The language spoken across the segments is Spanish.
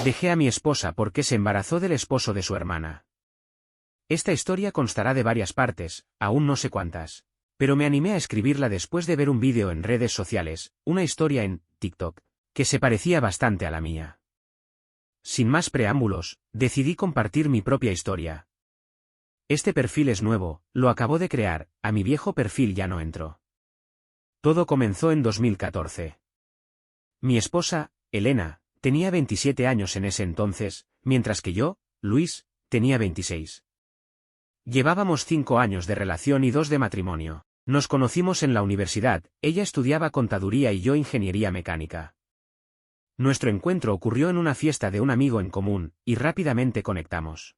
Dejé a mi esposa porque se embarazó del esposo de su hermana. Esta historia constará de varias partes, aún no sé cuántas. Pero me animé a escribirla después de ver un vídeo en redes sociales, una historia en TikTok, que se parecía bastante a la mía. Sin más preámbulos, decidí compartir mi propia historia. Este perfil es nuevo, lo acabo de crear, a mi viejo perfil ya no entro. Todo comenzó en 2014. Mi esposa, Elena, tenía 27 años en ese entonces, mientras que yo, Luis, tenía 26. Llevábamos 5 años de relación y 2 de matrimonio. Nos conocimos en la universidad, ella estudiaba contaduría y yo ingeniería mecánica. Nuestro encuentro ocurrió en una fiesta de un amigo en común, y rápidamente conectamos.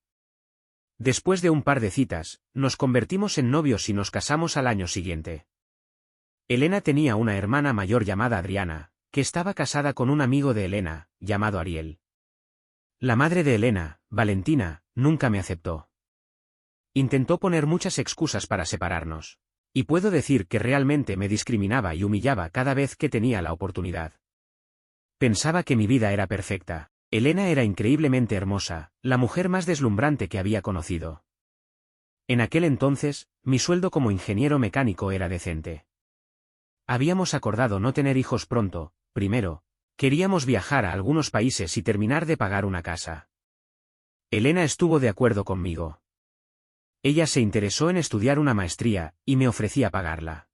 Después de un par de citas, nos convertimos en novios y nos casamos al año siguiente. Elena tenía una hermana mayor llamada Adriana, que estaba casada con un amigo de Elena, llamado Ariel. La madre de Elena, Valentina, nunca me aceptó. Intentó poner muchas excusas para separarnos. Y puedo decir que realmente me discriminaba y humillaba cada vez que tenía la oportunidad. Pensaba que mi vida era perfecta. Elena era increíblemente hermosa, la mujer más deslumbrante que había conocido. En aquel entonces, mi sueldo como ingeniero mecánico era decente. Habíamos acordado no tener hijos pronto, primero, queríamos viajar a algunos países y terminar de pagar una casa. Elena estuvo de acuerdo conmigo. Ella se interesó en estudiar una maestría, y me ofrecía pagarla.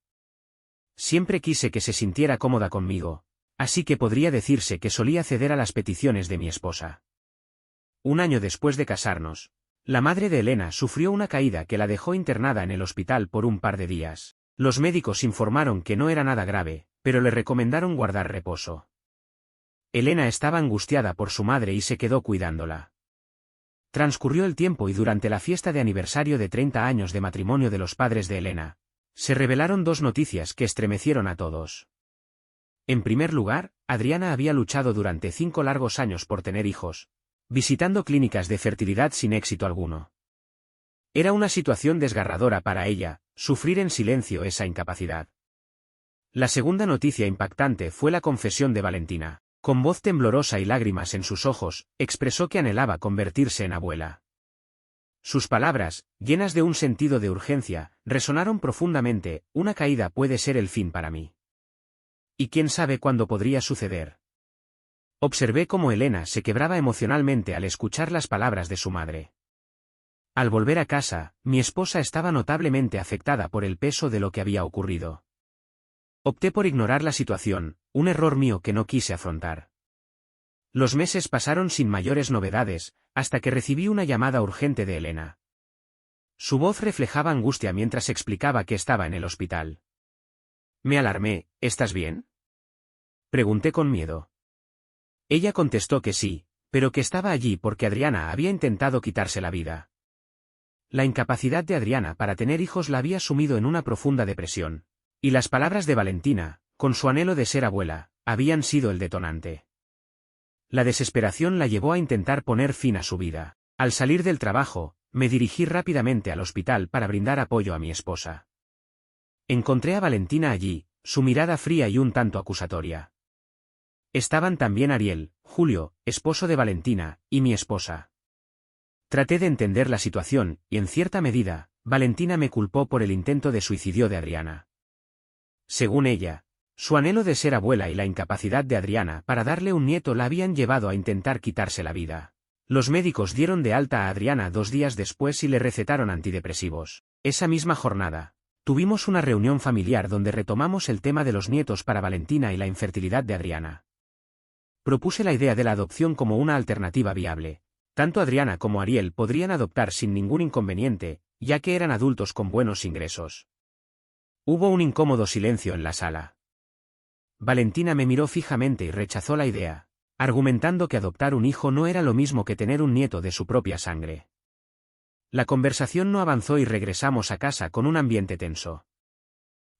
Siempre quise que se sintiera cómoda conmigo, así que podría decirse que solía ceder a las peticiones de mi esposa. Un año después de casarnos, la madre de Elena sufrió una caída que la dejó internada en el hospital por un par de días. Los médicos informaron que no era nada grave, pero le recomendaron guardar reposo. Elena estaba angustiada por su madre y se quedó cuidándola. Transcurrió el tiempo y durante la fiesta de aniversario de 30 años de matrimonio de los padres de Elena, se revelaron 2 noticias que estremecieron a todos. En primer lugar, Adriana había luchado durante 5 largos años por tener hijos, visitando clínicas de fertilidad sin éxito alguno. Era una situación desgarradora para ella, sufrir en silencio esa incapacidad. La segunda noticia impactante fue la confesión de Valentina. Con voz temblorosa y lágrimas en sus ojos, expresó que anhelaba convertirse en abuela. Sus palabras, llenas de un sentido de urgencia, resonaron profundamente: una caída puede ser el fin para mí. ¿Y quién sabe cuándo podría suceder? Observé cómo Elena se quebraba emocionalmente al escuchar las palabras de su madre. Al volver a casa, mi esposa estaba notablemente afectada por el peso de lo que había ocurrido. Opté por ignorar la situación, un error mío que no quise afrontar. Los meses pasaron sin mayores novedades, hasta que recibí una llamada urgente de Elena. Su voz reflejaba angustia mientras explicaba que estaba en el hospital. Me alarmé: ¿estás bien?, pregunté con miedo. Ella contestó que sí, pero que estaba allí porque Adriana había intentado quitarse la vida. La incapacidad de Adriana para tener hijos la había sumido en una profunda depresión. Y las palabras de Valentina, con su anhelo de ser abuela, habían sido el detonante. La desesperación la llevó a intentar poner fin a su vida. Al salir del trabajo, me dirigí rápidamente al hospital para brindar apoyo a mi esposa. Encontré a Valentina allí, su mirada fría y un tanto acusatoria. Estaban también Ariel, Julio, esposo de Valentina, y mi esposa. Traté de entender la situación, y en cierta medida, Valentina me culpó por el intento de suicidio de Adriana. Según ella, su anhelo de ser abuela y la incapacidad de Adriana para darle un nieto la habían llevado a intentar quitarse la vida. Los médicos dieron de alta a Adriana 2 días después y le recetaron antidepresivos. Esa misma jornada, tuvimos una reunión familiar donde retomamos el tema de los nietos para Valentina y la infertilidad de Adriana. Propuse la idea de la adopción como una alternativa viable. Tanto Adriana como Ariel podrían adoptar sin ningún inconveniente, ya que eran adultos con buenos ingresos. Hubo un incómodo silencio en la sala. Valentina me miró fijamente y rechazó la idea, argumentando que adoptar un hijo no era lo mismo que tener un nieto de su propia sangre. La conversación no avanzó y regresamos a casa con un ambiente tenso.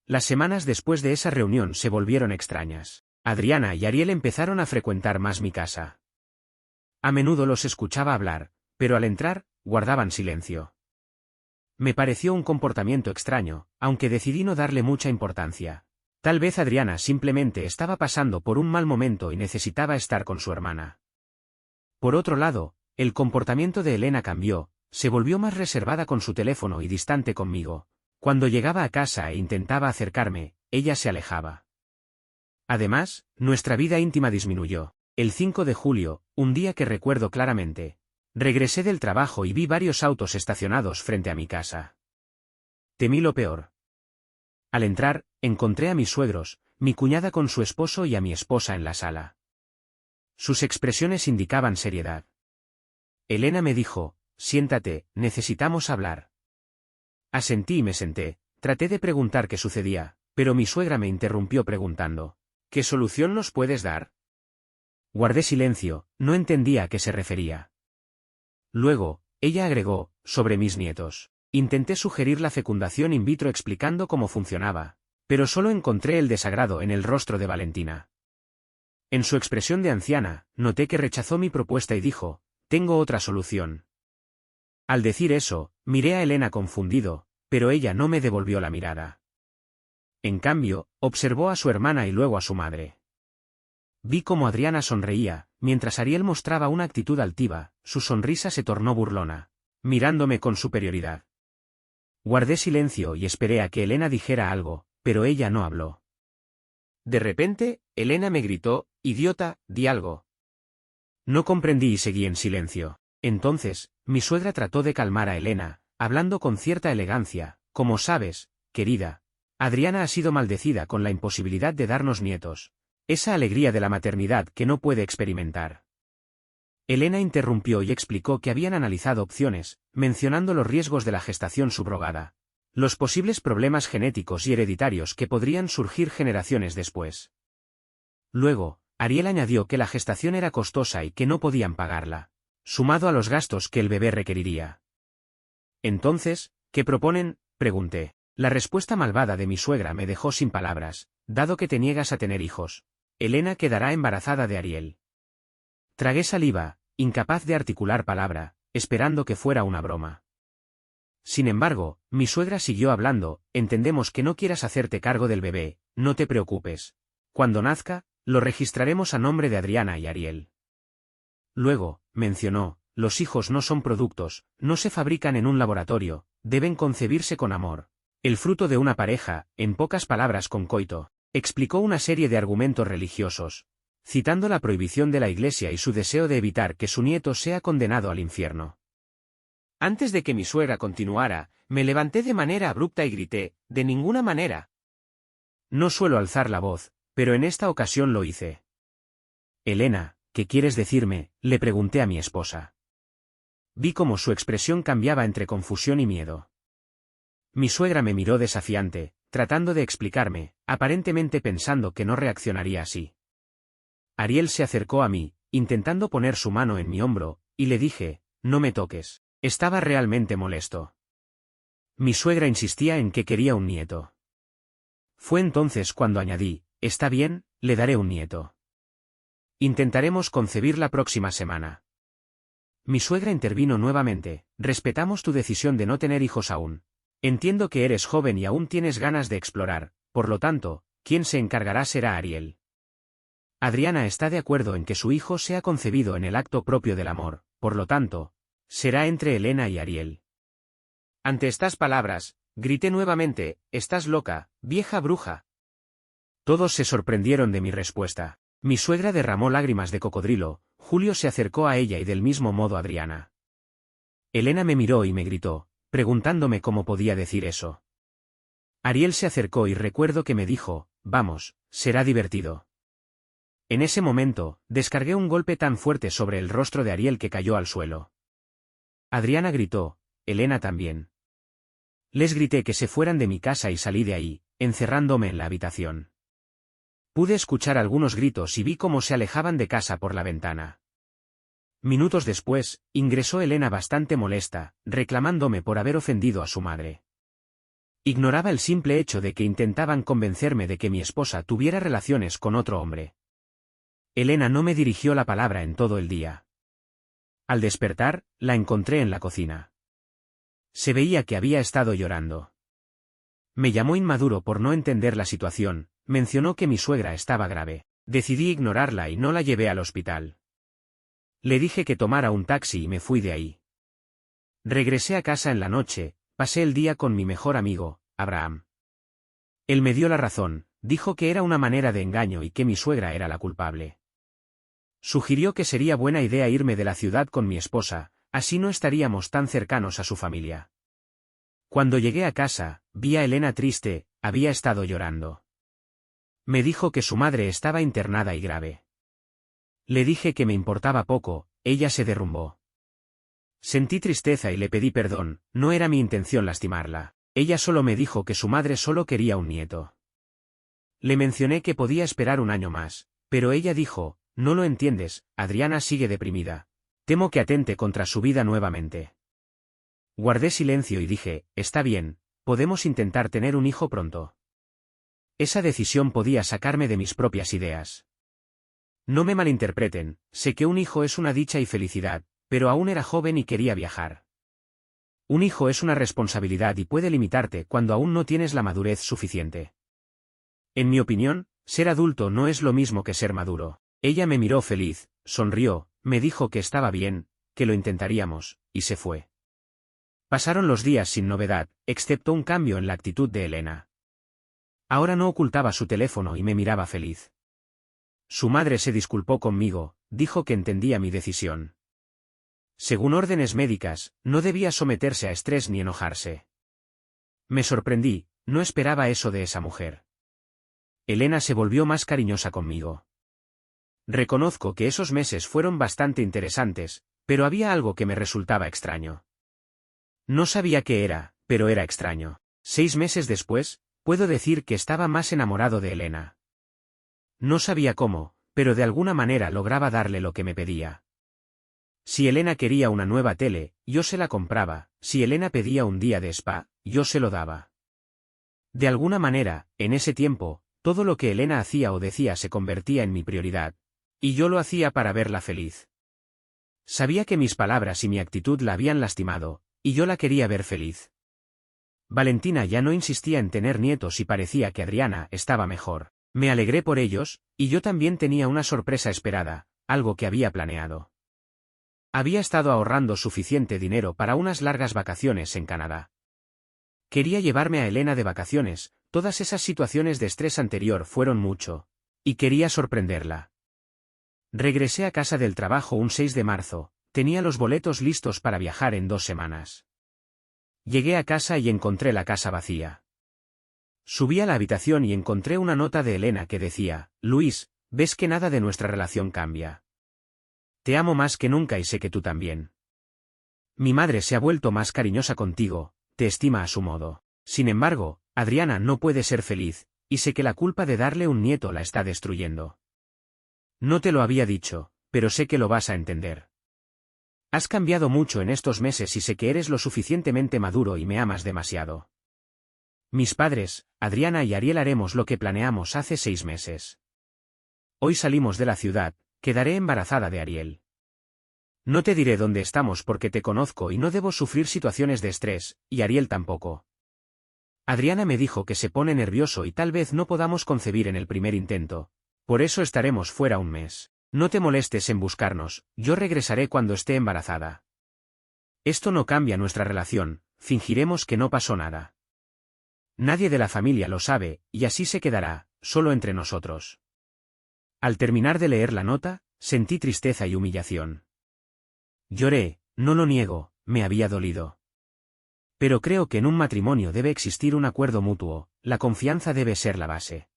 Las semanas después de esa reunión se volvieron extrañas. Adriana y Ariel empezaron a frecuentar más mi casa. A menudo los escuchaba hablar, pero al entrar, guardaban silencio. Me pareció un comportamiento extraño, aunque decidí no darle mucha importancia. Tal vez Adriana simplemente estaba pasando por un mal momento y necesitaba estar con su hermana. Por otro lado, el comportamiento de Elena cambió, se volvió más reservada con su teléfono y distante conmigo. Cuando llegaba a casa e intentaba acercarme, ella se alejaba. Además, nuestra vida íntima disminuyó. El 5 de julio, un día que recuerdo claramente, regresé del trabajo y vi varios autos estacionados frente a mi casa. Temí lo peor. Al entrar, encontré a mis suegros, mi cuñada con su esposo y a mi esposa en la sala. Sus expresiones indicaban seriedad. Elena me dijo: siéntate, necesitamos hablar. Asentí y me senté, traté de preguntar qué sucedía, pero mi suegra me interrumpió preguntando: ¿qué solución nos puedes dar? Guardé silencio, no entendía a qué se refería. Luego, ella agregó: sobre mis nietos. Intenté sugerir la fecundación in vitro explicando cómo funcionaba, pero solo encontré el desagrado en el rostro de Valentina. En su expresión de anciana, noté que rechazó mi propuesta y dijo: tengo otra solución. Al decir eso, miré a Elena confundido, pero ella no me devolvió la mirada. En cambio, observó a su hermana y luego a su madre. Vi cómo Adriana sonreía, mientras Ariel mostraba una actitud altiva, su sonrisa se tornó burlona, mirándome con superioridad. Guardé silencio y esperé a que Elena dijera algo, pero ella no habló. De repente, Elena me gritó: idiota, di algo. No comprendí y seguí en silencio. Entonces, mi suegra trató de calmar a Elena, hablando con cierta elegancia: como sabes, querida, Adriana ha sido maldecida con la imposibilidad de darnos nietos. Esa alegría de la maternidad que no puede experimentar. Elena interrumpió y explicó que habían analizado opciones, mencionando los riesgos de la gestación subrogada, los posibles problemas genéticos y hereditarios que podrían surgir generaciones después. Luego, Ariel añadió que la gestación era costosa y que no podían pagarla, sumado a los gastos que el bebé requeriría. Entonces, ¿qué proponen?, pregunté. La respuesta malvada de mi suegra me dejó sin palabras: dado que te niegas a tener hijos, Elena quedará embarazada de Ariel. Tragué saliva, incapaz de articular palabra, esperando que fuera una broma. Sin embargo, mi suegra siguió hablando: entendemos que no quieras hacerte cargo del bebé, no te preocupes. Cuando nazca, lo registraremos a nombre de Adriana y Ariel. Luego, mencionó: los hijos no son productos, no se fabrican en un laboratorio, deben concebirse con amor. El fruto de una pareja, en pocas palabras con coito. Explicó una serie de argumentos religiosos, citando la prohibición de la Iglesia y su deseo de evitar que su nieto sea condenado al infierno. Antes de que mi suegra continuara, me levanté de manera abrupta y grité: de ninguna manera. No suelo alzar la voz, pero en esta ocasión lo hice. Elena, ¿qué quieres decirme?, le pregunté a mi esposa. Vi cómo su expresión cambiaba entre confusión y miedo. Mi suegra me miró desafiante, tratando de explicarme, aparentemente pensando que no reaccionaría así. Ariel se acercó a mí, intentando poner su mano en mi hombro, y le dije: no me toques. Estaba realmente molesto. Mi suegra insistía en que quería un nieto. Fue entonces cuando añadí: está bien, le daré un nieto. Intentaremos concebir la próxima semana. Mi suegra intervino nuevamente: respetamos tu decisión de no tener hijos aún. Entiendo que eres joven y aún tienes ganas de explorar, por lo tanto, quien se encargará será Ariel. Adriana está de acuerdo en que su hijo sea concebido en el acto propio del amor, por lo tanto, será entre Elena y Ariel. Ante estas palabras, grité nuevamente: estás loca, vieja bruja. Todos se sorprendieron de mi respuesta. Mi suegra derramó lágrimas de cocodrilo, Julio se acercó a ella y del mismo modo Adriana. Elena me miró y me gritó, preguntándome cómo podía decir eso. Ariel se acercó y recuerdo que me dijo: vamos, será divertido. En ese momento, descargué un golpe tan fuerte sobre el rostro de Ariel que cayó al suelo. Adriana gritó, Elena también. Les grité que se fueran de mi casa y salí de ahí, encerrándome en la habitación. Pude escuchar algunos gritos y vi cómo se alejaban de casa por la ventana. Minutos después, ingresó Elena bastante molesta, reclamándome por haber ofendido a su madre. Ignoraba el simple hecho de que intentaban convencerme de que mi esposa tuviera relaciones con otro hombre. Elena no me dirigió la palabra en todo el día. Al despertar, la encontré en la cocina. Se veía que había estado llorando. Me llamó inmaduro por no entender la situación, mencionó que mi suegra estaba grave. Decidí ignorarla y no la llevé al hospital. Le dije que tomara un taxi y me fui de ahí. Regresé a casa en la noche, pasé el día con mi mejor amigo, Abraham. Él me dio la razón, dijo que era una manera de engaño y que mi suegra era la culpable. Sugirió que sería buena idea irme de la ciudad con mi esposa, así no estaríamos tan cercanos a su familia. Cuando llegué a casa, vi a Elena triste, había estado llorando. Me dijo que su madre estaba internada y grave. Le dije que me importaba poco, ella se derrumbó. Sentí tristeza y le pedí perdón, no era mi intención lastimarla. Ella solo me dijo que su madre solo quería un nieto. Le mencioné que podía esperar un año más, pero ella dijo, no lo entiendes, Adriana sigue deprimida. Temo que atente contra su vida nuevamente. Guardé silencio y dije, está bien, podemos intentar tener un hijo pronto. Esa decisión podía sacarme de mis propias ideas. No me malinterpreten, sé que un hijo es una dicha y felicidad, pero aún era joven y quería viajar. Un hijo es una responsabilidad y puede limitarte cuando aún no tienes la madurez suficiente. En mi opinión, ser adulto no es lo mismo que ser maduro. Ella me miró feliz, sonrió, me dijo que estaba bien, que lo intentaríamos, y se fue. Pasaron los días sin novedad, excepto un cambio en la actitud de Elena. Ahora no ocultaba su teléfono y me miraba feliz. Su madre se disculpó conmigo, dijo que entendía mi decisión. Según órdenes médicas, no debía someterse a estrés ni enojarse. Me sorprendí, no esperaba eso de esa mujer. Elena se volvió más cariñosa conmigo. Reconozco que esos meses fueron bastante interesantes, pero había algo que me resultaba extraño. No sabía qué era, pero era extraño. 6 meses después, puedo decir que estaba más enamorado de Elena. No sabía cómo, pero de alguna manera lograba darle lo que me pedía. Si Elena quería una nueva tele, yo se la compraba, si Elena pedía un día de spa, yo se lo daba. De alguna manera, en ese tiempo, todo lo que Elena hacía o decía se convertía en mi prioridad, y yo lo hacía para verla feliz. Sabía que mis palabras y mi actitud la habían lastimado, y yo la quería ver feliz. Valentina ya no insistía en tener nietos y parecía que Adriana estaba mejor. Me alegré por ellos, y yo también tenía una sorpresa esperada, algo que había planeado. Había estado ahorrando suficiente dinero para unas largas vacaciones en Canadá. Quería llevarme a Elena de vacaciones, todas esas situaciones de estrés anterior fueron mucho, y quería sorprenderla. Regresé a casa del trabajo un 6 de marzo, tenía los boletos listos para viajar en 2 semanas. Llegué a casa y encontré la casa vacía. Subí a la habitación y encontré una nota de Elena que decía, Luis, ves que nada de nuestra relación cambia. Te amo más que nunca y sé que tú también. Mi madre se ha vuelto más cariñosa contigo, te estima a su modo. Sin embargo, Adriana no puede ser feliz, y sé que la culpa de darle un nieto la está destruyendo. No te lo había dicho, pero sé que lo vas a entender. Has cambiado mucho en estos meses y sé que eres lo suficientemente maduro y me amas demasiado. Mis padres, Adriana y Ariel haremos lo que planeamos hace 6 meses. Hoy salimos de la ciudad, quedaré embarazada de Ariel. No te diré dónde estamos porque te conozco y no debo sufrir situaciones de estrés, y Ariel tampoco. Adriana me dijo que se pone nervioso y tal vez no podamos concebir en el primer intento, por eso estaremos fuera un mes. No te molestes en buscarnos, yo regresaré cuando esté embarazada. Esto no cambia nuestra relación, fingiremos que no pasó nada. Nadie de la familia lo sabe, y así se quedará, solo entre nosotros. Al terminar de leer la nota, sentí tristeza y humillación. Lloré, no lo niego, me había dolido. Pero creo que en un matrimonio debe existir un acuerdo mutuo, la confianza debe ser la base.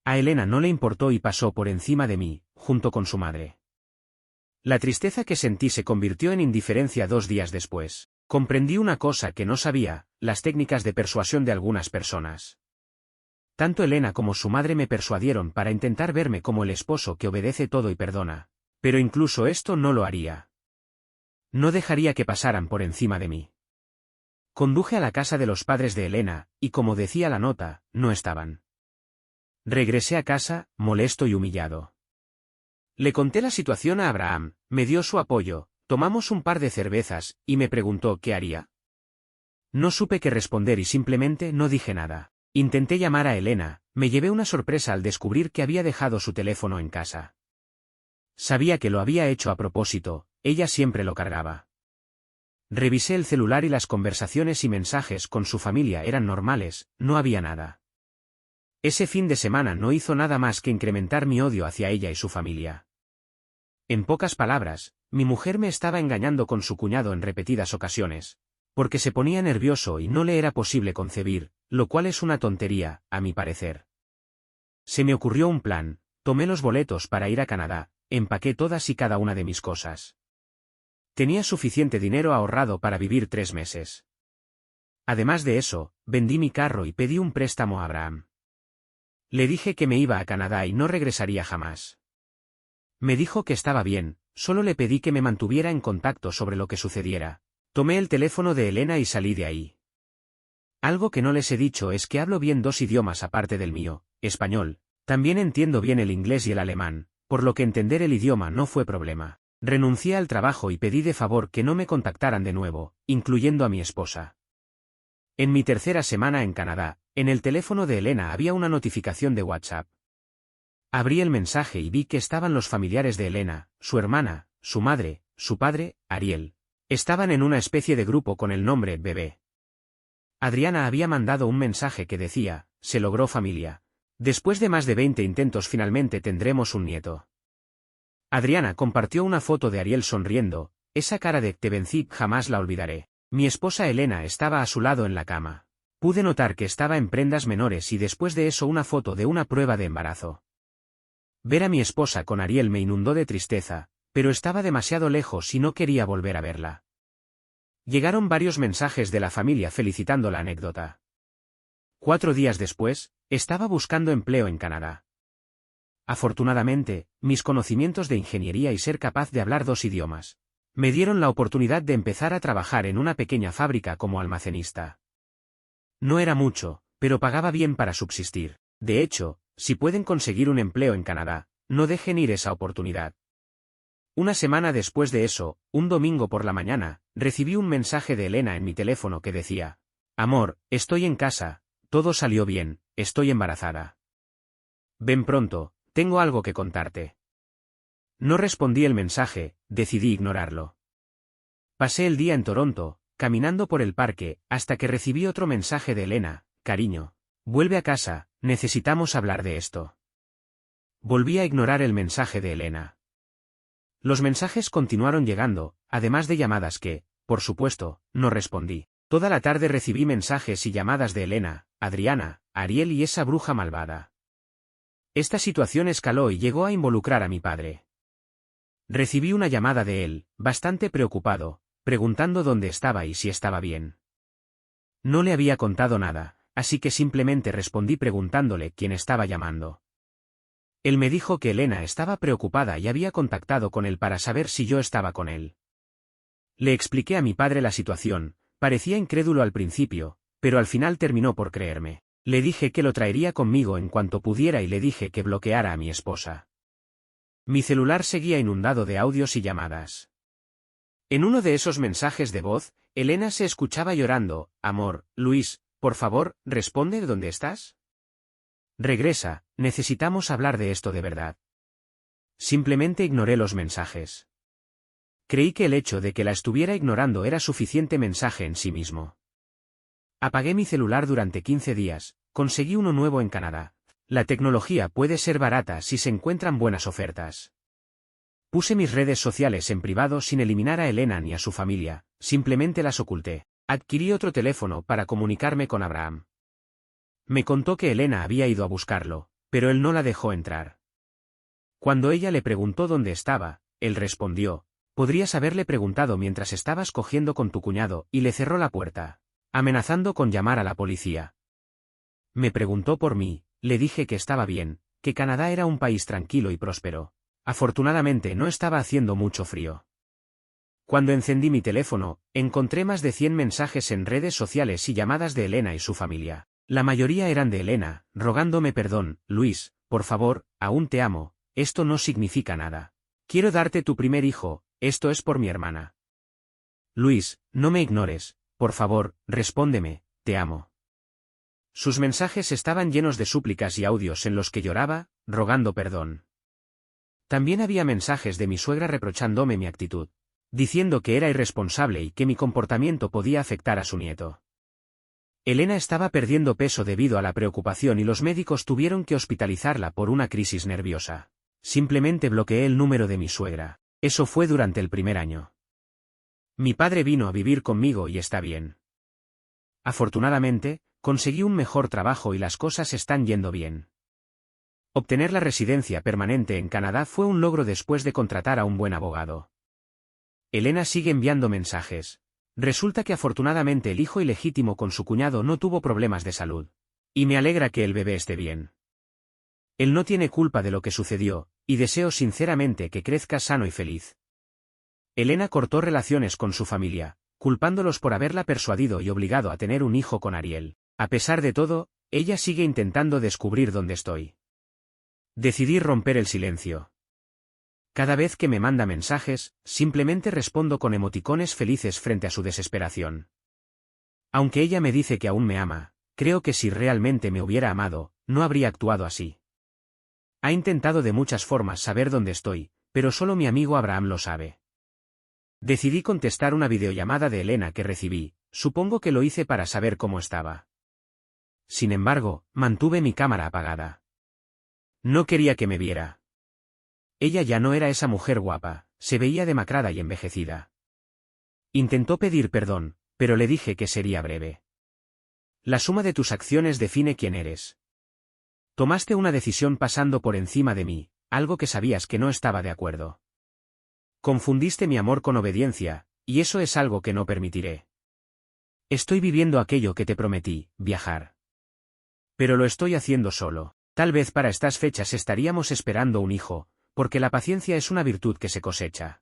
A Elena no le importó y pasó por encima de mí, junto con su madre. La tristeza que sentí se convirtió en indiferencia 2 días después. Comprendí una cosa que no sabía, las técnicas de persuasión de algunas personas. Tanto Elena como su madre me persuadieron para intentar verme como el esposo que obedece todo y perdona, pero incluso esto no lo haría. No dejaría que pasaran por encima de mí. Conduje a la casa de los padres de Elena, y como decía la nota, no estaban. Regresé a casa, molesto y humillado. Le conté la situación a Abraham, me dio su apoyo, tomamos un par de cervezas, y me preguntó qué haría. No supe qué responder y simplemente no dije nada. Intenté llamar a Elena, me llevé una sorpresa al descubrir que había dejado su teléfono en casa. Sabía que lo había hecho a propósito, ella siempre lo cargaba. Revisé el celular y las conversaciones y mensajes con su familia eran normales, no había nada. Ese fin de semana no hizo nada más que incrementar mi odio hacia ella y su familia. En pocas palabras, mi mujer me estaba engañando con su cuñado en repetidas ocasiones, porque se ponía nervioso y no le era posible concebir, lo cual es una tontería, a mi parecer. Se me ocurrió un plan, tomé los boletos para ir a Canadá, empaqué todas y cada una de mis cosas. Tenía suficiente dinero ahorrado para vivir 3 meses. Además de eso, vendí mi carro y pedí un préstamo a Abraham. Le dije que me iba a Canadá y no regresaría jamás. Me dijo que estaba bien, solo le pedí que me mantuviera en contacto sobre lo que sucediera. Tomé el teléfono de Elena y salí de ahí. Algo que no les he dicho es que hablo bien 2 idiomas aparte del mío, español. También entiendo bien el inglés y el alemán, por lo que entender el idioma no fue problema. Renuncié al trabajo y pedí de favor que no me contactaran de nuevo, incluyendo a mi esposa. En mi tercera semana en Canadá, en el teléfono de Elena había una notificación de WhatsApp. Abrí el mensaje y vi que estaban los familiares de Elena, su hermana, su madre, su padre, Ariel. Estaban en una especie de grupo con el nombre Bebé. Adriana había mandado un mensaje que decía, se logró familia. Después de más de 20 intentos finalmente tendremos un nieto. Adriana compartió una foto de Ariel sonriendo, esa cara de te vencí jamás la olvidaré. Mi esposa Elena estaba a su lado en la cama. Pude notar que estaba en prendas menores y después de eso una foto de una prueba de embarazo. Ver a mi esposa con Ariel me inundó de tristeza, pero estaba demasiado lejos y no quería volver a verla. Llegaron varios mensajes de la familia felicitando la anécdota. 4 días después, estaba buscando empleo en Canadá. Afortunadamente, mis conocimientos de ingeniería y ser capaz de hablar 2 idiomas me dieron la oportunidad de empezar a trabajar en una pequeña fábrica como almacenista. No era mucho, pero pagaba bien para subsistir. De hecho, si pueden conseguir un empleo en Canadá, no dejen ir esa oportunidad. Una semana después de eso, un domingo por la mañana, recibí un mensaje de Elena en mi teléfono que decía: Amor, estoy en casa, todo salió bien, estoy embarazada. Ven pronto, tengo algo que contarte. No respondí el mensaje, decidí ignorarlo. Pasé el día en Toronto, caminando por el parque, hasta que recibí otro mensaje de Elena: Cariño, vuelve a casa, necesitamos hablar de esto. Volví a ignorar el mensaje de Elena. Los mensajes continuaron llegando, además de llamadas que, por supuesto, no respondí. Toda la tarde recibí mensajes y llamadas de Elena, Adriana, Ariel y esa bruja malvada. Esta situación escaló y llegó a involucrar a mi padre. Recibí una llamada de él, bastante preocupado, preguntando dónde estaba y si estaba bien. No le había contado nada, así que simplemente respondí preguntándole quién estaba llamando. Él me dijo que Elena estaba preocupada y había contactado con él para saber si yo estaba con él. Le expliqué a mi padre la situación, parecía incrédulo al principio, pero al final terminó por creerme. Le dije que lo traería conmigo en cuanto pudiera y le dije que bloqueara a mi esposa. Mi celular seguía inundado de audios y llamadas. En uno de esos mensajes de voz, Elena se escuchaba llorando: Amor, Luis, por favor, responde dónde estás. Regresa, necesitamos hablar de esto de verdad. Simplemente ignoré los mensajes. Creí que el hecho de que la estuviera ignorando era suficiente mensaje en sí mismo. Apagué mi celular durante 15 días, conseguí uno nuevo en Canadá. La tecnología puede ser barata si se encuentran buenas ofertas. Puse mis redes sociales en privado sin eliminar a Elena ni a su familia, simplemente las oculté. Adquirí otro teléfono para comunicarme con Abraham. Me contó que Elena había ido a buscarlo, pero él no la dejó entrar. Cuando ella le preguntó dónde estaba, él respondió: podrías haberle preguntado mientras estabas cogiendo con tu cuñado, y le cerró la puerta, amenazando con llamar a la policía. Me preguntó por mí, le dije que estaba bien, que Canadá era un país tranquilo y próspero. Afortunadamente no estaba haciendo mucho frío. Cuando encendí mi teléfono, encontré más de 100 mensajes en redes sociales y llamadas de Elena y su familia. La mayoría eran de Elena, rogándome perdón: Luis, por favor, aún te amo, esto no significa nada. Quiero darte tu primer hijo, esto es por mi hermana. Luis, no me ignores, por favor, respóndeme, te amo. Sus mensajes estaban llenos de súplicas y audios en los que lloraba, rogando perdón. También había mensajes de mi suegra reprochándome mi actitud, diciendo que era irresponsable y que mi comportamiento podía afectar a su nieto. Elena estaba perdiendo peso debido a la preocupación y los médicos tuvieron que hospitalizarla por una crisis nerviosa. Simplemente bloqueé el número de mi suegra. Eso fue durante el primer año. Mi padre vino a vivir conmigo y está bien. Afortunadamente, conseguí un mejor trabajo y las cosas están yendo bien. Obtener la residencia permanente en Canadá fue un logro después de contratar a un buen abogado. Elena sigue enviando mensajes. Resulta que afortunadamente el hijo ilegítimo con su cuñado no tuvo problemas de salud. Y me alegra que el bebé esté bien. Él no tiene culpa de lo que sucedió, y deseo sinceramente que crezca sano y feliz. Elena cortó relaciones con su familia, culpándolos por haberla persuadido y obligado a tener un hijo con Ariel. A pesar de todo, ella sigue intentando descubrir dónde estoy. Decidí romper el silencio. Cada vez que me manda mensajes, simplemente respondo con emoticones felices frente a su desesperación. Aunque ella me dice que aún me ama, creo que si realmente me hubiera amado, no habría actuado así. Ha intentado de muchas formas saber dónde estoy, pero solo mi amigo Abraham lo sabe. Decidí contestar una videollamada de Elena que recibí, supongo que lo hice para saber cómo estaba. Sin embargo, mantuve mi cámara apagada. No quería que me viera. Ella ya no era esa mujer guapa, se veía demacrada y envejecida. Intentó pedir perdón, pero le dije que sería breve. La suma de tus acciones define quién eres. Tomaste una decisión pasando por encima de mí, algo que sabías que no estaba de acuerdo. Confundiste mi amor con obediencia, y eso es algo que no permitiré. Estoy viviendo aquello que te prometí, viajar. Pero lo estoy haciendo solo. Tal vez para estas fechas estaríamos esperando un hijo, porque la paciencia es una virtud que se cosecha.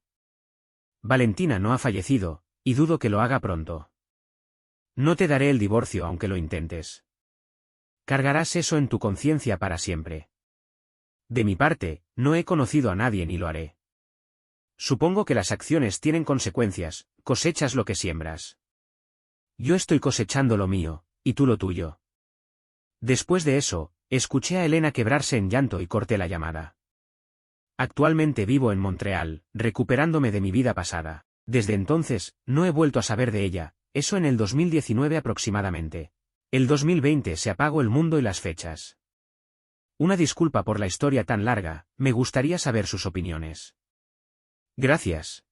Valentina no ha fallecido, y dudo que lo haga pronto. No te daré el divorcio aunque lo intentes. Cargarás eso en tu conciencia para siempre. De mi parte, no he conocido a nadie ni lo haré. Supongo que las acciones tienen consecuencias, cosechas lo que siembras. Yo estoy cosechando lo mío, y tú lo tuyo. Después de eso, escuché a Elena quebrarse en llanto y corté la llamada. Actualmente vivo en Montreal, recuperándome de mi vida pasada. Desde entonces, no he vuelto a saber de ella, eso en el 2019 aproximadamente. El 2020 se apagó el mundo y las fechas. Una disculpa por la historia tan larga, me gustaría saber sus opiniones. Gracias.